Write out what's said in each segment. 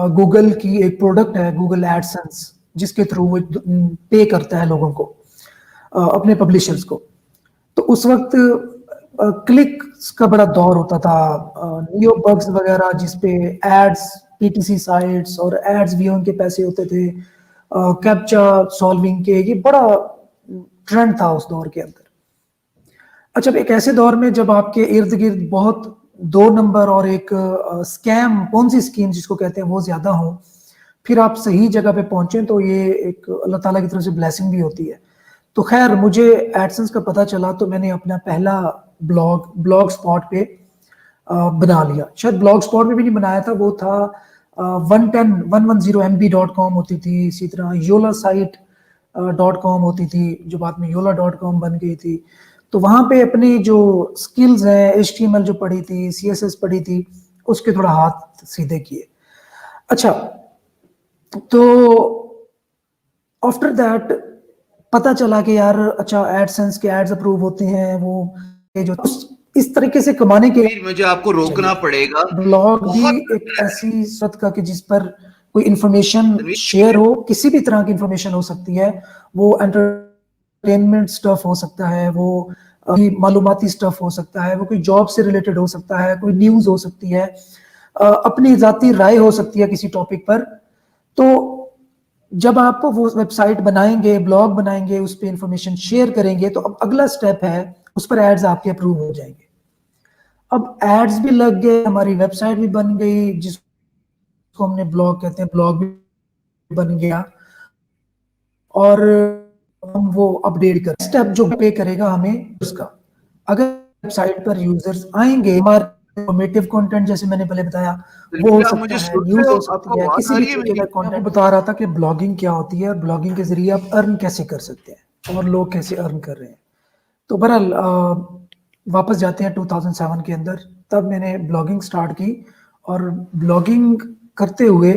Google की एक product है गूगल एडसेंस, जिसके थ्रू वो पे करता है लोगों को, अपने पब्लिशर्स को। तो उस वक्त क्लिक्स का बड़ा दौर होता था, नियो बग्स वगैरह जिसपे एड्स, पीटीसी साइट्स और एड्स व्यूइंग के पैसे होते थे, कैप्चा सॉल्विंग के, ये बड़ा ट्रेंड था उस दौर के अंदर। अच्छा, एक ऐसे दौर में जब आपके इर्द गिर्द बहुत 2 नंबर और एक स्कैम, पोंजी स्कीम जिसको कहते हैं, वो ज्यादा हो, फिर आप सही जगह पे पहुंचे, तो ये एक अल्लाह ताला की तरफ से ब्लेसिंग भी होती है। तो खैर, मुझे एडसेंस का पता चला तो मैंने अपना पहला ब्लॉग स्पॉट पे बना लिया। शायद ब्लॉग स्पॉट में भी नहीं बनाया था, वो था 110 होती थी, इसी तरह योला साइट .com होती थी, जो बाद में yola.com बन गई थी। तो वहां पे अपनी जो स्किल्स हैं, HTML जो पढ़ी थी, CSS पढ़ी थी, उसके थोड़ा हाथ सीधे किए। अच्छा, तो आफ्टर दैट पता चला कि यार अच्छा, एडसेंस के एड्स अप्रूव होते हैं, वो जो इस तरीके से कमाने के फिर मुझे आपको रोकना पड़ेगा। ब्लॉग भी एक ऐसी सदका कि जिस पर कोई इंफॉर्मेशन शेयर हो, किसी भी तरह की इंफॉर्मेशन हो सकती है, वो एंटरटेनमेंट स्टफ हो सकता है, वो मालूमाती स्टफ हो सकता है, वो कोई जॉब से रिलेटेड हो सकता है, कोई न्यूज हो सकती है, अपनी जाती राय हो सकती है किसी टॉपिक पर। तो जब आप वो वेबसाइट बनाएंगे, ब्लॉग बनाएंगे, उस पर इंफॉर्मेशन शेयर करेंगे, तो अब अगला स्टेप है, उस पर एड्स आपके अप्रूव हो जाएंगे। अब एड्स भी लग गए, हमारी वेबसाइट भी बन गई, जिसको हमने ब्लॉग कहते हैं, ब्लॉग भी बन गया, और हम वो अपडेट कर स्टेप जो पे करेगा हमें उसका। अगर वेबसाइट पर यूजर्स आएंगे, हमारे इंफॉर्मेटिव कंटेंट जैसे मैंने पहले बताया, वो हो सकता है, न्यूज हो सकती है, किसी भी तरीके का कंटेंट। बता रहा था कि ब्लॉगिंग क्या होती है और ब्लॉगिंग के जरिए आप अर्न कैसे कर सकते हैं और लोग कैसे अर्न कर रहे हैं। तो बहरहाल वापस जाते हैं 2007 के अंदर। तब मैंने ब्लॉगिंग स्टार्ट की, और ब्लॉगिंग करते हुए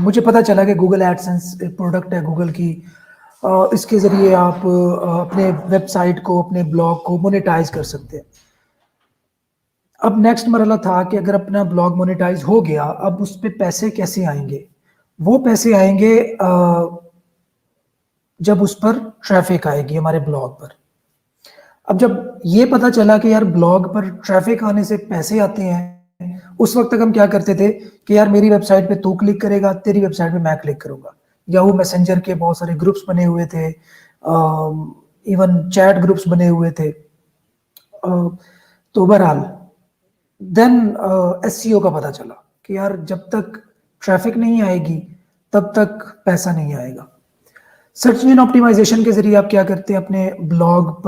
मुझे पता चला कि गूगल एडसेंस एक प्रोडक्ट है गूगल की। इसके जरिए आप अपने वेबसाइट को, अपने ब्लॉग को मोनेटाइज कर सकते हैं। अब नेक्स्ट मरहला था कि अगर अपना ब्लॉग मोनेटाइज हो गया, अब उस पर पैसे कैसे आएंगे? वो पैसे आएंगे जब उस पर ट्रैफिक आएगी हमारे ब्लॉग पर। अब जब ये पता चला कि यार ब्लॉग पर ट्रैफिक आने से पैसे आते हैं, उस वक्त तक हम क्या करते थे कि यार मेरी वेबसाइट पे तू क्लिक करेगा, तेरी वेबसाइट पे मैं क्लिक करूंगा। याहू मैसेंजर के बहुत सारे ग्रुप्स बने हुए थे, इवन चैट ग्रुप्स बने हुए थे। तो बहरहाल देन SEO का पता चला कि यार जब तक ट्रैफिक नहीं आएगी तब तक पैसा नहीं आएगा। सर्च इंजन ऑप्टिमाइजेशन के जरिए आप क्या करते हैं, अपने ब्लॉग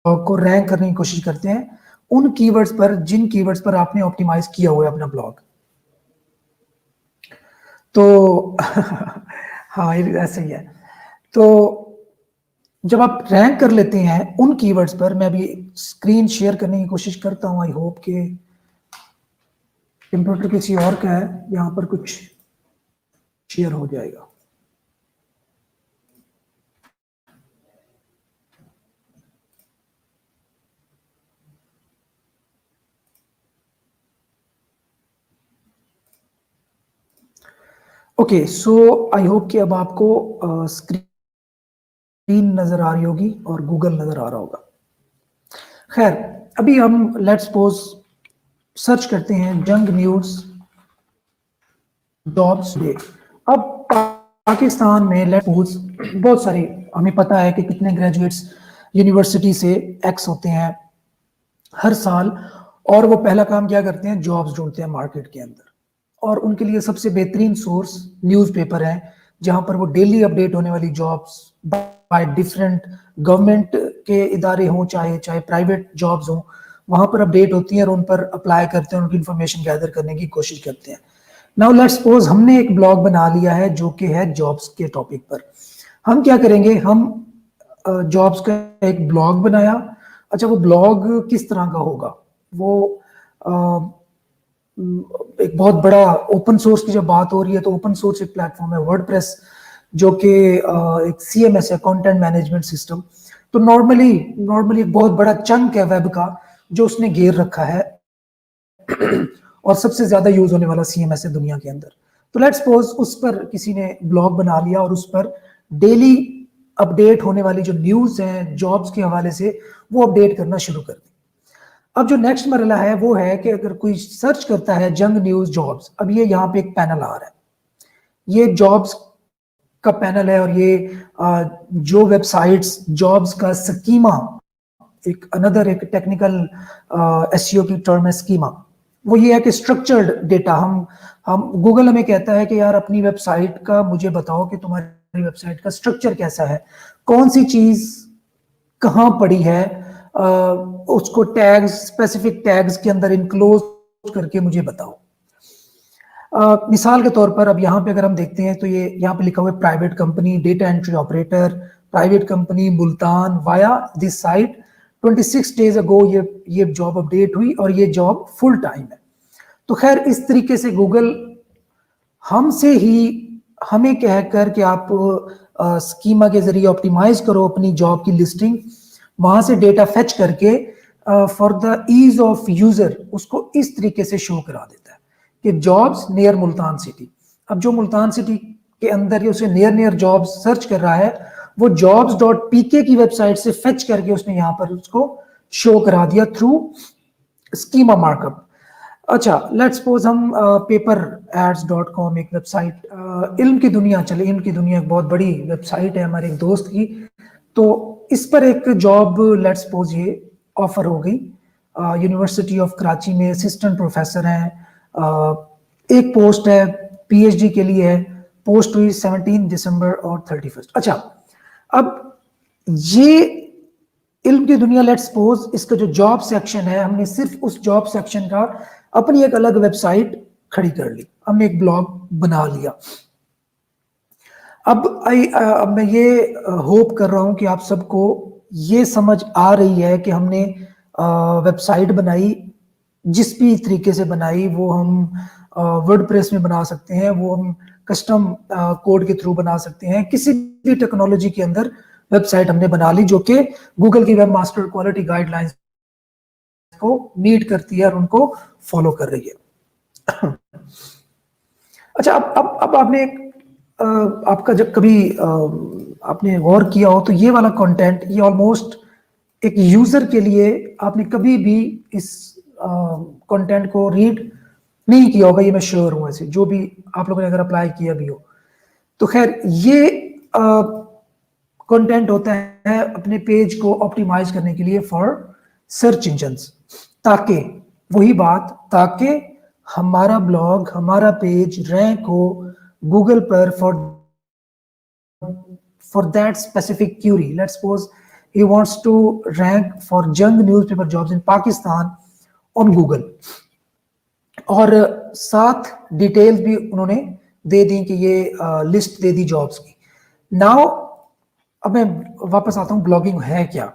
को रैंक करने की कोशिश करते हैं उन कीवर्ड्स पर जिन कीवर्ड्स पर आपने ऑप्टिमाइज किया हुआ है अपना ब्लॉग। तो हाँ, ये ऐसे ही है। तो जब आप रैंक कर लेते हैं उन कीवर्ड्स पर, मैं अभी स्क्रीन शेयर करने की कोशिश करता हूं, आई होप कि कंप्यूटर किसी और का है, यहां पर कुछ शेयर हो जाएगा। ओके, सो आई होप कि अब आपको स्क्रीन नजर आ रही होगी और गूगल नजर आ रहा होगा। खैर, अभी हम लेट्स सपोज सर्च करते हैं जंग न्यूज जॉब्स डे। अब पाकिस्तान में लेट्स सपोज बहुत सारे, हमें पता है कि कितने ग्रेजुएट्स यूनिवर्सिटी से एक्स होते हैं हर साल, और वो पहला काम क्या करते हैं, जॉब्स ढूंढते हैं मार्केट के अंदर। और उनके लिए सबसे बेहतरीन सोर्स न्यूज़पेपर है, जहां पर वो डेली अपडेट होने वाली जॉब्स बाय डिफरेंट गवर्नमेंट के इदारे हों, चाहे प्राइवेट जॉब्स हों, वहां पर अपडेट होती हैं और उन पर अप्लाई करते हैं, उनकी इंफॉर्मेशन गैदर करने की कोशिश करते हैं। नाउ लेट्स सपोज हमने एक ब्लॉग बना लिया है जो कि है जॉब्स के टॉपिक पर। हम क्या करेंगे, हम जॉब्स का एक ब्लॉग बनाया। अच्छा, वो ब्लॉग किस तरह का होगा? वो एक बहुत बड़ा ओपन सोर्स की जब बात हो रही है, तो ओपन सोर्स एक प्लेटफॉर्म है वर्डप्रेस, जो कि एक CMS है, कंटेंट मैनेजमेंट सिस्टम। तो नॉर्मली एक बहुत बड़ा चंक है वेब का जो उसने घेर रखा है और सबसे ज्यादा यूज होने वाला CMS है दुनिया के अंदर। तो लेट्स सपोज उस पर किसी ने ब्लॉग बना लिया और उस पर डेली अपडेट होने वाली जो न्यूज है जॉब्स के हवाले से वो अपडेट करना शुरू कर दी। अब जो नेक्स्ट मरला है वो है कि अगर कोई सर्च करता है जंग न्यूज जॉब्स, अब ये यहाँ पे एक पैनल आ रहा है, ये जॉब्स का पैनल है और ये जो वेबसाइट्स जॉब्स का स्कीमा, एक अनदर एक टेक्निकल SEO की टर्म है स्कीमा, वो ये है कि स्ट्रक्चर्ड डेटा। हम गूगल हमें कहता है कि यार अपनी वेबसाइट का मुझे बताओ कि तुम्हारी वेबसाइट का स्ट्रक्चर कैसा है, कौन सी चीज कहाँ पड़ी है, उसको टैग्स, स्पेसिफिक टैग्स के अंदर इनक्लोज करके मुझे बताओ। मिसाल के तौर पर अब यहाँ पे अगर हम देखते हैं तो ये यहाँ पे लिखा हुआ है private company data entry operator, private company Multan, via this site 26 days ago ये जॉब अपडेट हुई और ये जॉब फुल टाइम है। तो खैर इस तरीके से गूगल हमसे ही हमें कहकर कि आप स्कीमा के जरिए ऑप्टिमाइज करो अपनी जॉब की लिस्टिंग, वहां से डेटा फेच करके for the ease of user उसको इस तरीके से शो करा देता है कि जॉब्स नियर मुल्तान सिटी। अब जो मुल्तान सिटी के अंदर ही उसे नियर जॉब्स सर्च कर रहा है वो jobs.pk की वेबसाइट से फेच करके उसने यहाँ पर उसको शो करा दिया थ्रू स्कीमा मार्कअप। अच्छा लेट्स सपोज हम paperadds.com एक वेबसाइट, इल्म की दुनिया, चले इल्म की दुनिया एक बहुत बड़ी वेबसाइट है हमारे एक दोस्त की, तो इस पर एक जॉब लेट्स सपोज ये ऑफर हो गई, यूनिवर्सिटी ऑफ कराची में असिस्टेंट प्रोफेसर हैं, एक पोस्ट है PhD के लिए है, पोस्ट हुई 17 दिसंबर और 31। अच्छा अब ये इल्म की दुनिया लेट्स सपोज इसका जो जॉब सेक्शन है हमने सिर्फ उस जॉब सेक्शन का अपनी एक अलग वेबसाइट खड़ी कर ली, हमने एक ब्लॉग बना लिया। अब मैं ये होप कर रहा हूं कि आप सबको ये समझ आ रही है कि हमने वेबसाइट बनाई, जिस भी तरीके से बनाई, वो हम वर्डप्रेस में बना सकते हैं, वो हम कस्टम कोड के थ्रू बना सकते हैं, किसी भी टेक्नोलॉजी के अंदर वेबसाइट हमने बना ली जो कि गूगल की वेब मास्टर क्वालिटी गाइडलाइंस को मीट करती है और उनको फॉलो कर रही है। अच्छा अब आपने आपका जब कभी आपने गौर किया हो तो ये वाला कंटेंट ये ऑलमोस्ट एक यूजर के लिए आपने कभी भी इस कंटेंट को रीड नहीं किया होगा, ये मैं श्योर हूं, ऐसे जो भी आप लोगों ने अगर अप्लाई किया भी हो तो। खैर ये कंटेंट होता है अपने पेज को ऑप्टिमाइज करने के लिए फॉर सर्च इंजन्स, ताकि वही बात, ताकि हमारा ब्लॉग हमारा पेज रैंक हो गूगल पर for that specific query. Let's suppose he wants to rank for junk newspaper jobs in Pakistan on Google, और साथ डिटेल्स भी उन्होंने दे दी कि ये लिस्ट दे दी जॉब्स की। नाउ अब मैं वापस आता हूं, ब्लॉगिंग है क्या।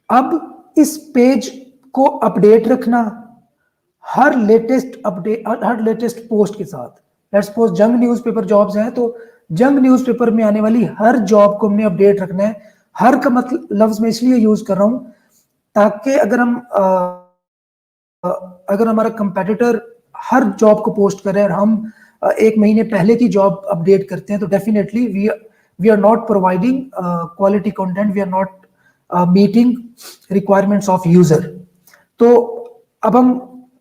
अब इस पेज को अपडेट रखना हर लेटेस्ट अपडेट, हर लेटेस्ट पोस्ट के साथ। लेट्स सपोज जंग न्यूज़पेपर जॉब्स हैं तो जंग न्यूज़पेपर में आने वाली हर जॉब को हमने अपडेट रखना है। हर का मतलब लफ्ज में इसलिए यूज कर रहा हूं ताकि अगर हमारा कंपेटिटर हर जॉब को पोस्ट करे और हम एक महीने पहले की जॉब अपडेट करते हैं तो definitely we are not providing quality content, we are not meeting requirements of user. तो अब हम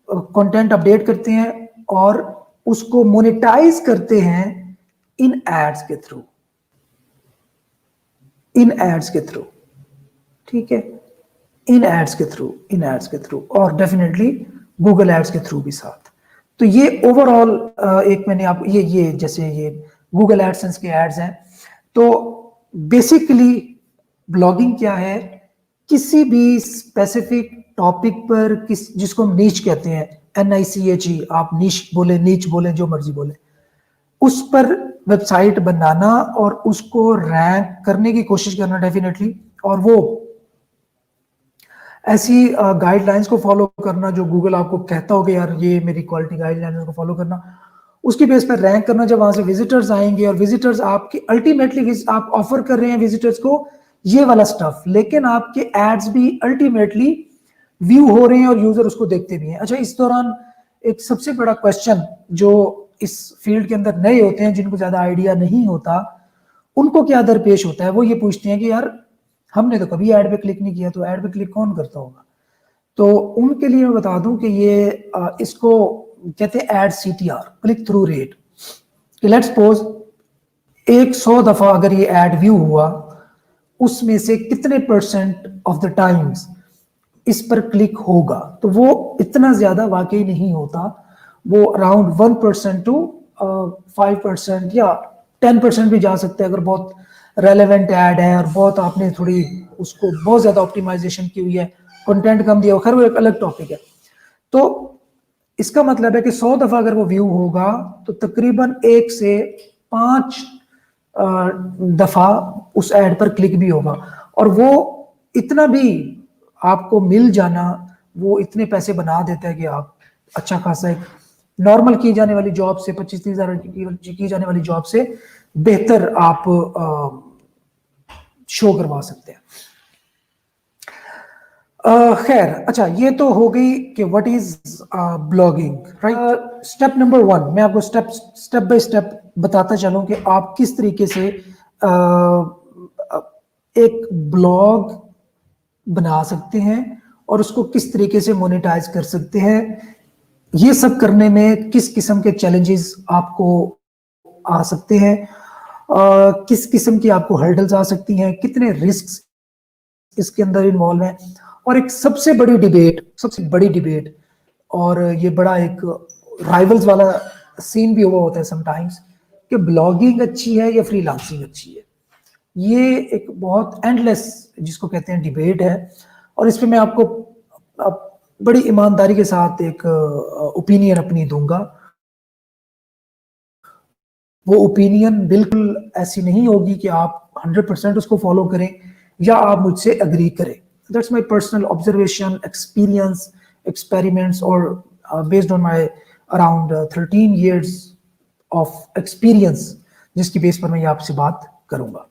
कंटेंट अपडेट करते हैं और उसको मोनेटाइज करते हैं इन एड्स के थ्रू, इन एड्स के थ्रू, ठीक है, इन एड्स के थ्रू, इन एड्स के थ्रू, और डेफिनेटली गूगल एड्स के थ्रू भी साथ। तो ये ओवरऑल एक मैंने आप ये जैसे ये गूगल एडसेंस के एड्स हैं। तो बेसिकली ब्लॉगिंग क्या है, किसी भी स्पेसिफिक टॉपिक पर जिसको हम नीच कहते हैं, NICHE, आप नीच बोले, नीच बोले, जो मर्जी बोले, उस पर वेबसाइट बनाना और उसको रैंक करने की कोशिश करना डेफिनेटली, और वो ऐसी गाइडलाइंस को फॉलो करना जो गूगल आपको कहता हो कि यार ये मेरी क्वालिटी गाइडलाइंस को फॉलो करना, उसकी बेस पर रैंक करना। जब वहां से विजिटर्स आएंगे और विजिटर्स आपके अल्टीमेटली आप ऑफर कर रहे हैं विजिटर्स को ये वाला स्टफ, लेकिन आपके एड्स भी अल्टीमेटली व्यू हो रहे हैं और यूजर उसको देखते भी हैं। अच्छा, इस दौरान एक सबसे बड़ा क्वेश्चन जो इस फील्ड के अंदर नए होते हैं, जिनको ज्यादा आइडिया नहीं होता, उनको क्या दरपेश होता है, वो ये पूछते हैं कि यार हमने तो कभी ऐड पे क्लिक नहीं किया, तो ऐड पे क्लिक कौन करता होगा। तो उनके लिए मैं बता दूं कि ये इसको कहते हैं add CTR, click through rate. Let's suppose 100 दफा अगर ये ऐड व्यू हुआ, उसमें से कितने % ऑफ द टाइम्स इस पर क्लिक होगा, तो वो इतना ज्यादा वाकई नहीं होता, वो अराउंड 1% टू 5% या 10% भी जा सकते हैं, अगर बहुत रेलेवेंट ऐड है और बहुत आपने थोड़ी उसको बहुत ज्यादा ऑप्टिमाइजेशन की हुई है, कंटेंट कम दिया, खैर वो एक अलग टॉपिक है। तो इसका मतलब है कि 100 दफा अगर वो व्यू होगा तो तकरीबन 1 से 5 दफा उस ऐड पर क्लिक भी होगा, और वो इतना भी आपको मिल जाना, वो इतने पैसे बना देता है कि आप अच्छा खासा एक नॉर्मल की जाने वाली जॉब से 25-30 हजार की जाने वाली जॉब से बेहतर आप शो करवा सकते हैं। खैर, अच्छा, ये तो हो गई कि what is blogging, right. Step number 1 मैं आपको स्टेप बाय स्टेप बताता चलूं कि आप किस तरीके से एक ब्लॉग बना सकते हैं और उसको किस तरीके से मोनेटाइज कर सकते हैं। ये सब करने में किस किस्म के चैलेंजेस आपको आ सकते हैं, किस किस्म की आपको हर्डल्स आ सकती हैं, कितने रिस्क्स इसके अंदर इन्वॉल्व हैं, और एक सबसे बड़ी डिबेट, और ये बड़ा एक राइवल्स वाला सीन भी हुआ होता है समटाइम्स, कि ब्लॉगिंग अच्छी है या फ्रीलांसिंग अच्छी है। ये एक बहुत एंडलेस, जिसको कहते हैं, डिबेट है, और इस पे मैं आपको बड़ी ईमानदारी के साथ एक ओपिनियन अपनी दूंगा। वो ओपिनियन बिल्कुल ऐसी नहीं होगी कि आप 100% उसको फॉलो करें या आप मुझसे एग्री करें। That's my personal observation, experience, experiments, और based on my around 13 years of experience, जिसकी बेस पर मैं ये आपसे बात करूंगा।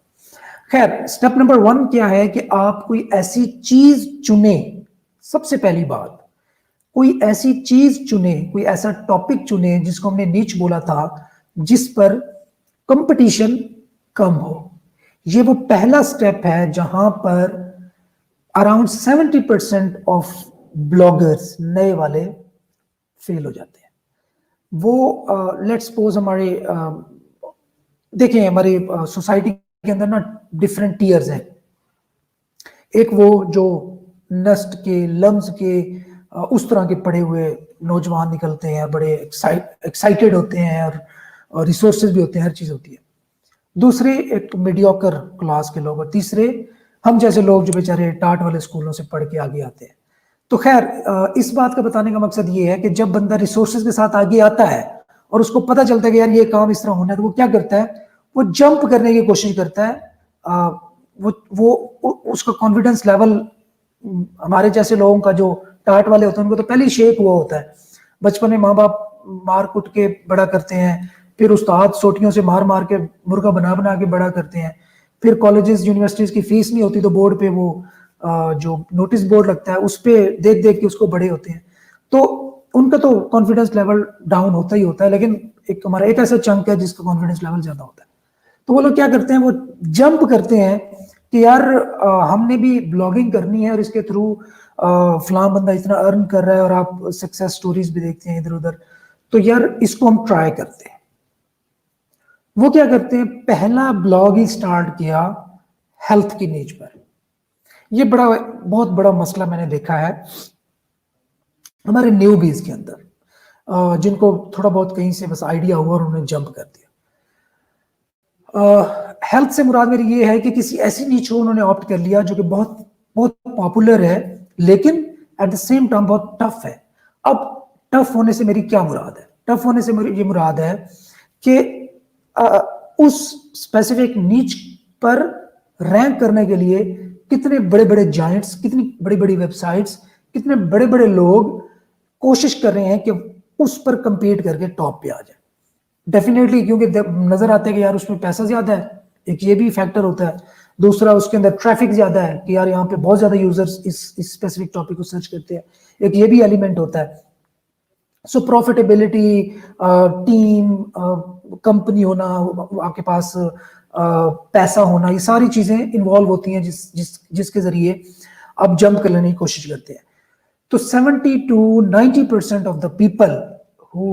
खैर, स्टेप नंबर 1 क्या है कि आप कोई ऐसी चीज चुने। सबसे पहली बात, कोई ऐसी चीज चुने, कोई ऐसा टॉपिक चुने जिसको हमने नीच बोला था, जिस पर कंपटीशन कम हो। ये वो पहला स्टेप है जहां पर अराउंड 70% ऑफ ब्लॉगर्स नए वाले फेल हो जाते हैं। वो लेट्स सपोज हमारे देखें, हमारे सोसाइटी के अंदर ना डिफरेंट टीयर्स हैं। एक वो जो नस्ट के, लम्स के, उस तरह के पढ़े हुए नौजवान निकलते हैं, बड़े एक्साइटेड होते हैं, और रिसोर्सेज भी होते हैं, हर चीज होती है। दूसरे एक मीडियोकर क्लास के लोग, और तीसरे हम जैसे लोग जो बेचारे टाट वाले स्कूलों से पढ़ के आगे आते हैं। तो खैर, इस बात का बताने का मकसद ये है कि जब बंदा रिसोर्सेज के साथ आगे आता है और उसको पता चलता है कि यार ये काम इस तरह होना है, तो वो क्या करता है, वो जंप करने की कोशिश करता है। वो उसका कॉन्फिडेंस लेवल, हमारे जैसे लोगों का जो टाट वाले होते हैं, उनको तो पहले ही शेक हुआ होता है। बचपन में माँ बाप मार कुट के बड़ा करते हैं, फिर उस्ताद सोटियों से मार मार के मुर्गा बना बना के बड़ा करते हैं, फिर कॉलेजेस यूनिवर्सिटीज की फीस नहीं होती तो बोर्ड पे वो जो नोटिस बोर्ड लगता है उस पे देख देख के उसको बड़े होते हैं। तो उनका तो कॉन्फिडेंस लेवल डाउन होता ही होता है, लेकिन एक हमारा एक ऐसा चंक है जिसका कॉन्फिडेंस लेवल ज्यादा होता है। तो वो लोग क्या करते हैं, वो जंप करते हैं कि यार हमने भी ब्लॉगिंग करनी है और इसके थ्रू फलां बंदा इतना अर्न कर रहा है, और आप सक्सेस स्टोरीज भी देखते हैं इधर उधर, तो यार इसको हम ट्राई करते हैं। वो क्या करते हैं, पहला ब्लॉग ही स्टार्ट किया हेल्थ की नीच पर। ये बहुत बड़ा मसला मैंने देखा है हमारे न्यूबीज के अंदर, जिनको थोड़ा बहुत कहीं से बस आइडिया हुआ और उन्होंने जंप कर दिया। हेल्थ से मुराद मेरी ये है कि किसी ऐसी नीच को उन्होंने ऑप्ट कर लिया जो कि बहुत बहुत पॉपुलर है, लेकिन एट द सेम टाइम बहुत टफ है। अब टफ होने से मेरी क्या मुराद है, टफ होने से मेरी ये मुराद है कि उस स्पेसिफिक नीच पर रैंक करने के लिए कितने बड़े बड़े जायंट्स, कितनी बड़ी बड़ी वेबसाइट्स, कितने बड़े बड़े लोग कोशिश कर रहे हैं कि उस पर कंपीट करके टॉप पे आ जाए। डेफिनेटली, क्योंकि नजर आता है कि यार उसमें पैसा ज्यादा है, एक ये भी फैक्टर होता है। दूसरा, उसके अंदर ट्रैफिक ज्यादा है कि यार यहाँ पे बहुत ज्यादा यूजर्स इस स्पेसिफिक टॉपिक को सर्च करते हैं, एक ये भी एलिमेंट होता है। सो प्रॉफिटेबिलिटी, टीम, कंपनी होना, आपके पास पैसा होना, ये सारी चीजें इन्वॉल्व होती हैं जिसके जरिए आप जंप कर लेने की कोशिश करते हैं। तो 70 to 90% of the people who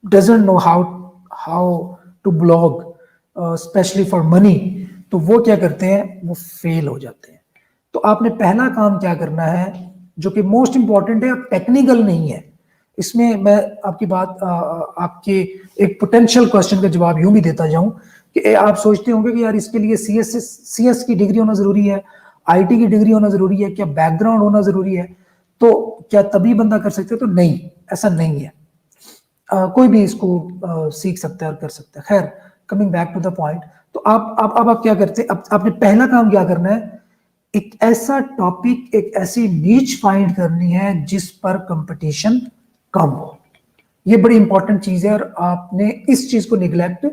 doesn't know how to blog, especially for money, तो वो क्या करते हैं, वो फेल हो जाते हैं। तो आपने पहला काम क्या करना है, जो कि मोस्ट इंपॉर्टेंट है, टेक्निकल नहीं है इसमें। मैं आपकी बात आपके एक पोटेंशियल क्वेश्चन का जवाब यूं भी देता जाऊं कि आप सोचते होंगे कि यार इसके लिए सीएस की डिग्री होना जरूरी है, आईटी की डिग्री होना जरूरी है, क्या बैकग्राउंड होना जरूरी है, तो क्या तभी बंदा कर सकते है? तो नहीं, ऐसा नहीं है। कोई भी इसको सीख सकता है और कर सकता है। खैर, coming back to the point, तो आप क्या करते हैं, आपने पहला काम क्या करना है, एक ऐसा टॉपिक, एक ऐसी नीच फाइंड करनी है जिस पर कंपटीशन कम हो। ये बड़ी इंपॉर्टेंट चीज है और आपने इस चीज को निगलेक्ट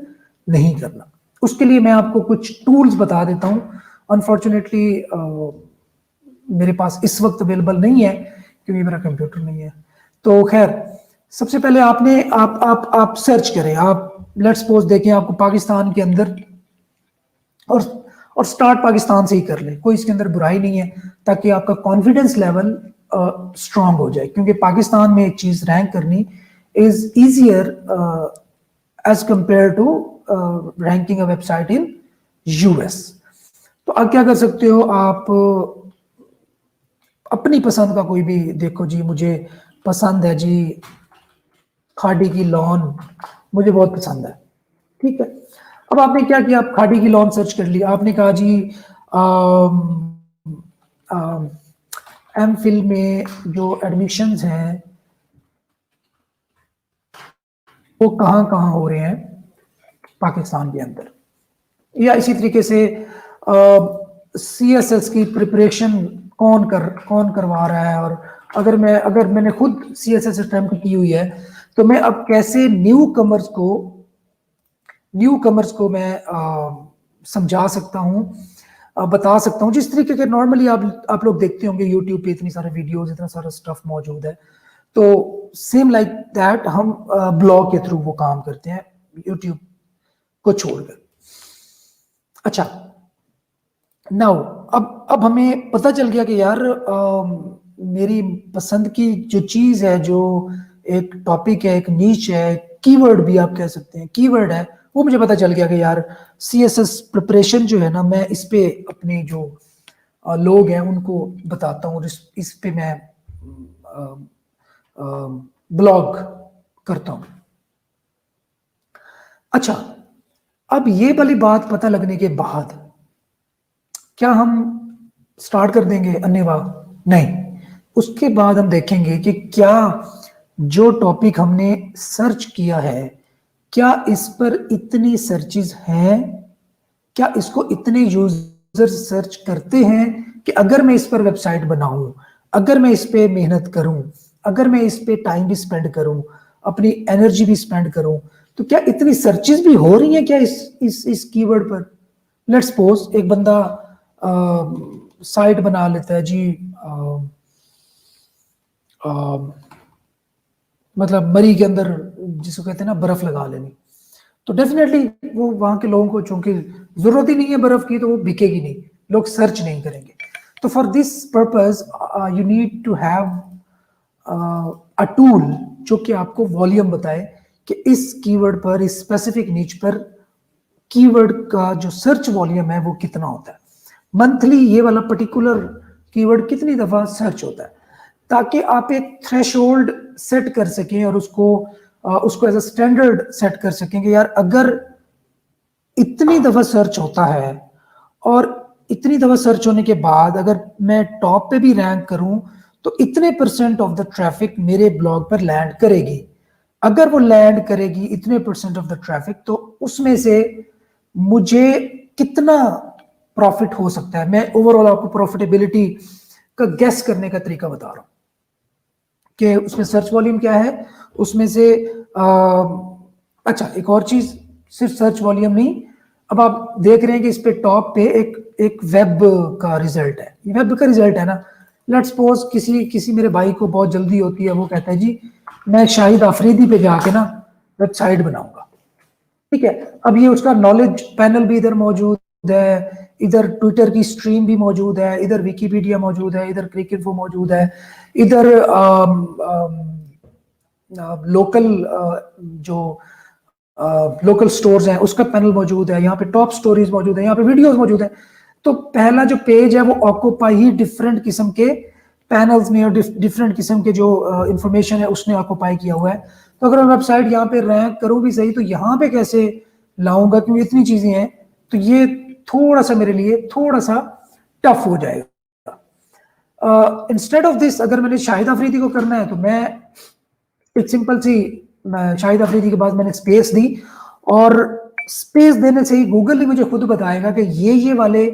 नहीं करना। उसके लिए मैं आपको कुछ टूल्स बता देता हूं। अनफॉर्चुनेटली मेरे पास इस वक्त अवेलेबल नहीं है क्योंकि मेरा कंप्यूटर नहीं है। तो खैर, सबसे पहले आपने आप सर्च करें। आप लेट्स सपोज देखें आपको पाकिस्तान के अंदर, और स्टार्ट पाकिस्तान से ही कर ले, कोई इसके अंदर बुराई नहीं है, ताकि आपका कॉन्फिडेंस लेवल स्ट्रांग हो जाए। क्योंकि पाकिस्तान में एक चीज रैंक करनी is easier as compare to ranking a website in US. तो आप क्या कर सकते हो, आप अपनी पसंद का कोई भी देखो जी, मुझे पसंद है जी खाड़ी की लॉन, मुझे बहुत पसंद है, ठीक है। अब आपने क्या किया, आप खाड़ी की लॉन सर्च कर लिया, आपने कहा जी एमफिल में जो एडमिशंस हैं वो कहाँ कहाँ हो रहे हैं पाकिस्तान के अंदर, या इसी तरीके से सीएसएस की प्रिपरेशन कौन करवा रहा है। और अगर मैंने खुद सीएसएस अटेम्प्ट की हुई है, तो मैं अब कैसे न्यू कमर्स को मैं समझा सकता हूँ, बता सकता हूँ, जिस तरीके के नॉर्मली आप लोग देखते होंगे यूट्यूब पे इतनी सारे वीडियोस, इतना सारा स्टफ मौजूद है। तो सेम लाइक दैट हम ब्लॉग के थ्रू वो काम करते हैं, यूट्यूब को छोड़कर। अच्छा, नाउ अब हमें पता चल गया कि यार मेरी पसंद की जो चीज है, जो एक टॉपिक है, एक नीच है, कीवर्ड भी आप कह सकते हैं, कीवर्ड है, वो मुझे पता चल गया कि यार सीएसएस प्रिपरेशन जो है ना, मैं इस पे अपने जो लोग हैं उनको बताता हूँ, इस पे मैं ब्लॉग करता हूँ। अच्छा, अब ये वाली बात पता लगने के बाद क्या हम स्टार्ट कर देंगे अन्यवा? नहीं, उसके बाद हम देखेंगे कि क्या जो टॉपिक हमने सर्च किया है, क्या इस पर इतनी सर्चेस हैं, क्या इसको इतने यूजर सर्च करते हैं कि अगर मैं इस पर वेबसाइट बनाऊं, अगर मैं इस पे मेहनत करूं, अगर मैं इस पे टाइम भी स्पेंड करूं, अपनी एनर्जी भी स्पेंड करूं, तो क्या इतनी सर्चेस भी हो रही हैं क्या इस कीवर्ड पर? लेट्स सपोज एक बंदा साइट बना लेता है जी, मतलब मरी के अंदर जिसको कहते हैं ना बर्फ लगा लेनी, तो डेफिनेटली वो वहां के लोगों को, चूंकि जरूरत ही नहीं है बर्फ की, तो वो बिकेगी नहीं, लोग सर्च नहीं करेंगे। तो for this purpose you need to have a tool जो कि आपको वॉल्यूम बताए कि इस कीवर्ड पर, इस स्पेसिफिक नीच पर कीवर्ड का जो सर्च वॉल्यूम है वो कितना होता है, मंथली ये वाला पर्टिकुलर कीवर्ड कितनी दफा सर्च होता है, ताकि आप एक थ्रेशोल्ड सेट कर सकें और उसको एज अ स्टैंडर्ड सेट कर सकें कि यार अगर इतनी दफा सर्च होता है और इतनी दफा सर्च होने के बाद अगर मैं टॉप पे भी रैंक करूं, तो इतने % ऑफ द ट्रैफिक मेरे ब्लॉग पर लैंड करेगी। अगर वो लैंड करेगी इतने % ऑफ द ट्रैफिक, तो उसमें से मुझे कितना प्रॉफिट हो सकता है। मैं ओवरऑल आपको प्रॉफिटेबिलिटी का गेस करने का तरीका बता रहा हूं कि उसमें सर्च वॉल्यूम क्या है, उसमें से अच्छा, एक और चीज, सिर्फ सर्च वॉल्यूम नहीं, अब आप देख रहे हैं कि इस पे टॉप पे एक वेब का रिजल्ट है। ये वेब का रिजल्ट है ना, लेट्स सपोज किसी मेरे भाई को बहुत जल्दी होती है, वो कहता है जी मैं शाहिद अफरीदी पे जाके ना वेबसाइट बनाऊंगा, ठीक है। अब ये उसका नॉलेज पैनल भी इधर मौजूद है, इधर ट्विटर की स्ट्रीम भी मौजूद है, इधर विकीपीडिया मौजूद है, इधर क्रिक इन्फो मौजूद है, इधर लोकल जो लोकल स्टोर्स हैं उसका पैनल मौजूद है, यहाँ पे टॉप स्टोरीज मौजूद है, यहाँ पे वीडियोस मौजूद है। तो पहला जो पेज है वो ऑक्यूपाई ही डिफरेंट किस्म के पैनल्स में और डिफरेंट किस्म के जो इंफॉर्मेशन है उसने ऑक्यूपाई किया हुआ है। तो अगर मैं वेबसाइट यहाँ पे रैंक करूँ भी सही, तो यहाँ पे कैसे लाऊंगा, क्योंकि इतनी चीजें हैं, तो ये थोड़ा सा मेरे लिए थोड़ा सा टफ हो जाएगा। इंस्टेड ऑफ दिस, अगर मैंने शाहिद अफरीदी को करना है तो मैं एक सिंपल सी शाहिद अफरीदी के बाद मैंने स्पेस दी, और स्पेस देने से ही गूगल ने मुझे खुद बताएगा कि ये वाले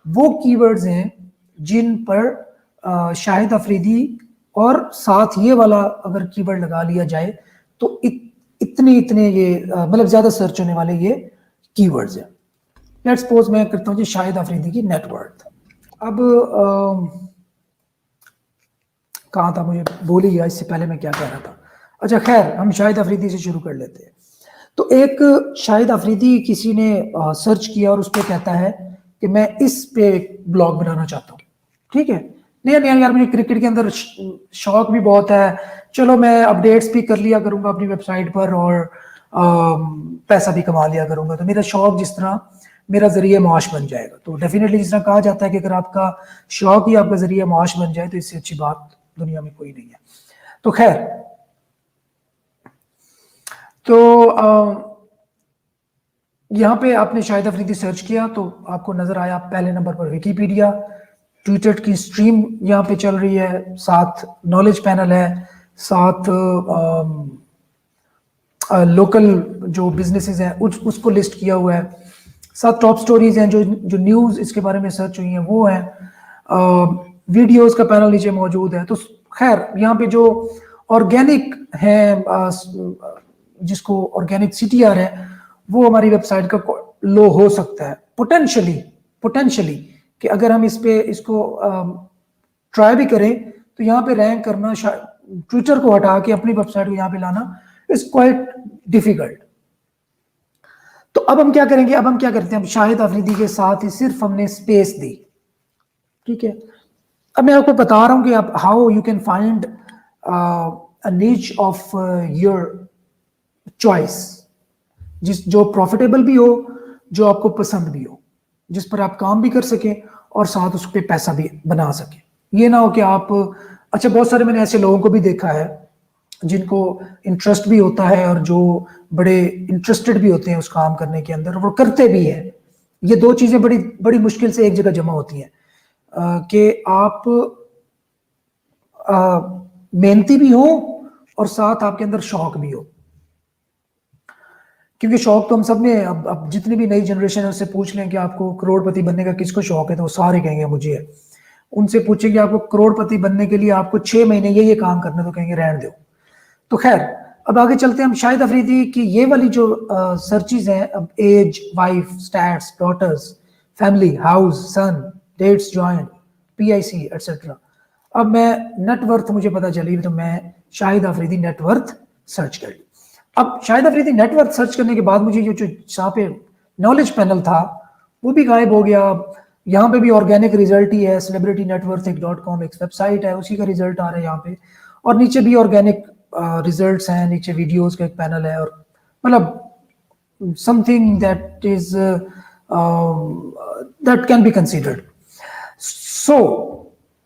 वो कीवर्ड्स हैं जिन पर शाहिद अफरीदी और साथ ये वाला अगर कीवर्ड लगा लिया जाए तो इतने ये मतलब ज्यादा सर्च होने वाले ये कीवर्ड्स हैं। लेट्स सपोज मैं करता हूँ जी शाहिद अफरीदी की नेटवर्थ। अब कहाँ था, मुझे भूल ही गया, इससे पहले मैं क्या कह रहा था। अच्छा खैर, हम शाहिद अफरीदी से शुरू कर लेते हैं। तो एक शाहिद अफरीदी किसी ने सर्च किया और उस पर कहता है कि मैं इस पे ब्लॉग बनाना चाहता हूँ, ठीक है। नहीं नहीं यार, मुझे क्रिकेट के अंदर शौक भी बहुत है, चलो मैं अपडेट्स भी कर लिया करूंगा अपनी वेबसाइट पर और पैसा भी कमा लिया करूंगा, तो मेरा शौक जिस तरह मेरा जरिए माश बन जाएगा। तो डेफिनेटली जिस तरह कहा जाता है कि अगर आपका शौक ही आपका जरिए माश बन जाए तो इससे अच्छी बात दुनिया में कोई नहीं है। तो खैर, तो यहाँ पे आपने शाहिद अफरीदी सर्च किया तो आपको नजर आया पहले नंबर पर विकीपीडिया, ट्विटर की स्ट्रीम यहाँ पे चल रही है, साथ नॉलेज पैनल है, साथ लोकल जो बिजनेसेस हैं उसको लिस्ट किया हुआ है, साथ टॉप स्टोरीज हैं, जो न्यूज़ इसके बारे में सर्च हुई हैं वो है, वीडियोस का पैनल नीचे मौजूद है। तो खैर यहाँ पे जो ऑर्गेनिक है, जिसको ऑर्गेनिक CTR है, वो हमारी वेबसाइट का लो हो सकता है पोटेंशियली कि अगर हम इसको ट्राई भी करें तो यहाँ पे रैंक करना, ट्विटर को हटा के अपनी वेबसाइट को यहाँ पे लाना इज क्वाइट डिफिकल्ट। तो अब हम क्या करेंगे, अब हम क्या करते हैं, अब शाहिद अफरीदी के साथ ही सिर्फ हमने स्पेस दी, ठीक है। अब मैं आपको बता रहा हूं कि आप how you can find a नीच ऑफ योर चॉइस, जो प्रॉफिटेबल भी हो, जो आपको पसंद भी हो, जिस पर आप काम भी कर सके और साथ उस पर पैसा भी बना सके। ये ना हो कि आप, अच्छा बहुत सारे मैंने ऐसे लोगों को भी देखा है जिनको इंटरेस्ट भी होता है और जो बड़े इंटरेस्टेड भी होते हैं उस काम करने के अंदर, वो करते भी हैं। ये दो चीजें बड़ी बड़ी मुश्किल से एक जगह जमा होती हैं कि आप मेहनती भी हो और साथ आपके अंदर शौक भी हो। क्योंकि शौक तो हम सब में, अब जितनी भी नई जनरेशन है उससे पूछ लें कि आपको करोड़पति बनने का किसको शौक है, तो वो सारे कहेंगे मुझे है। उनसे पूछेंगे आपको करोड़पति बनने के लिए आपको 6 महीने ये काम करना, तो कहेंगे रहने दो। तो खैर, अब आगे चलते हैं हम शाहिद अफरीदी की ये वाली जो सर्चेज हैं, अब age, wife, stats, daughters, family, house, son, dates join, PIC etcetera. अब मैं नेटवर्थ मुझे पता चली तो मैं शाहिद अफरीदी नेटवर्थ सर्च कर ली। अब शाहिद अफरीदी नेटवर्थ सर्च करने के बाद मुझे ये जो जहाँ पे नॉलेज पैनल था वो भी गायब हो गया। यहाँ पे भी ऑर्गेनिक रिजल्ट ही है, celebrityNetworth.com एक वेबसाइट है, उसी का रिजल्ट आ रहा है यहाँ पे, और नीचे भी ऑर्गेनिक रिजल्ट्स हैं, नीचे वीडियोस का एक पैनल है, और मतलब something that is that can be considered. So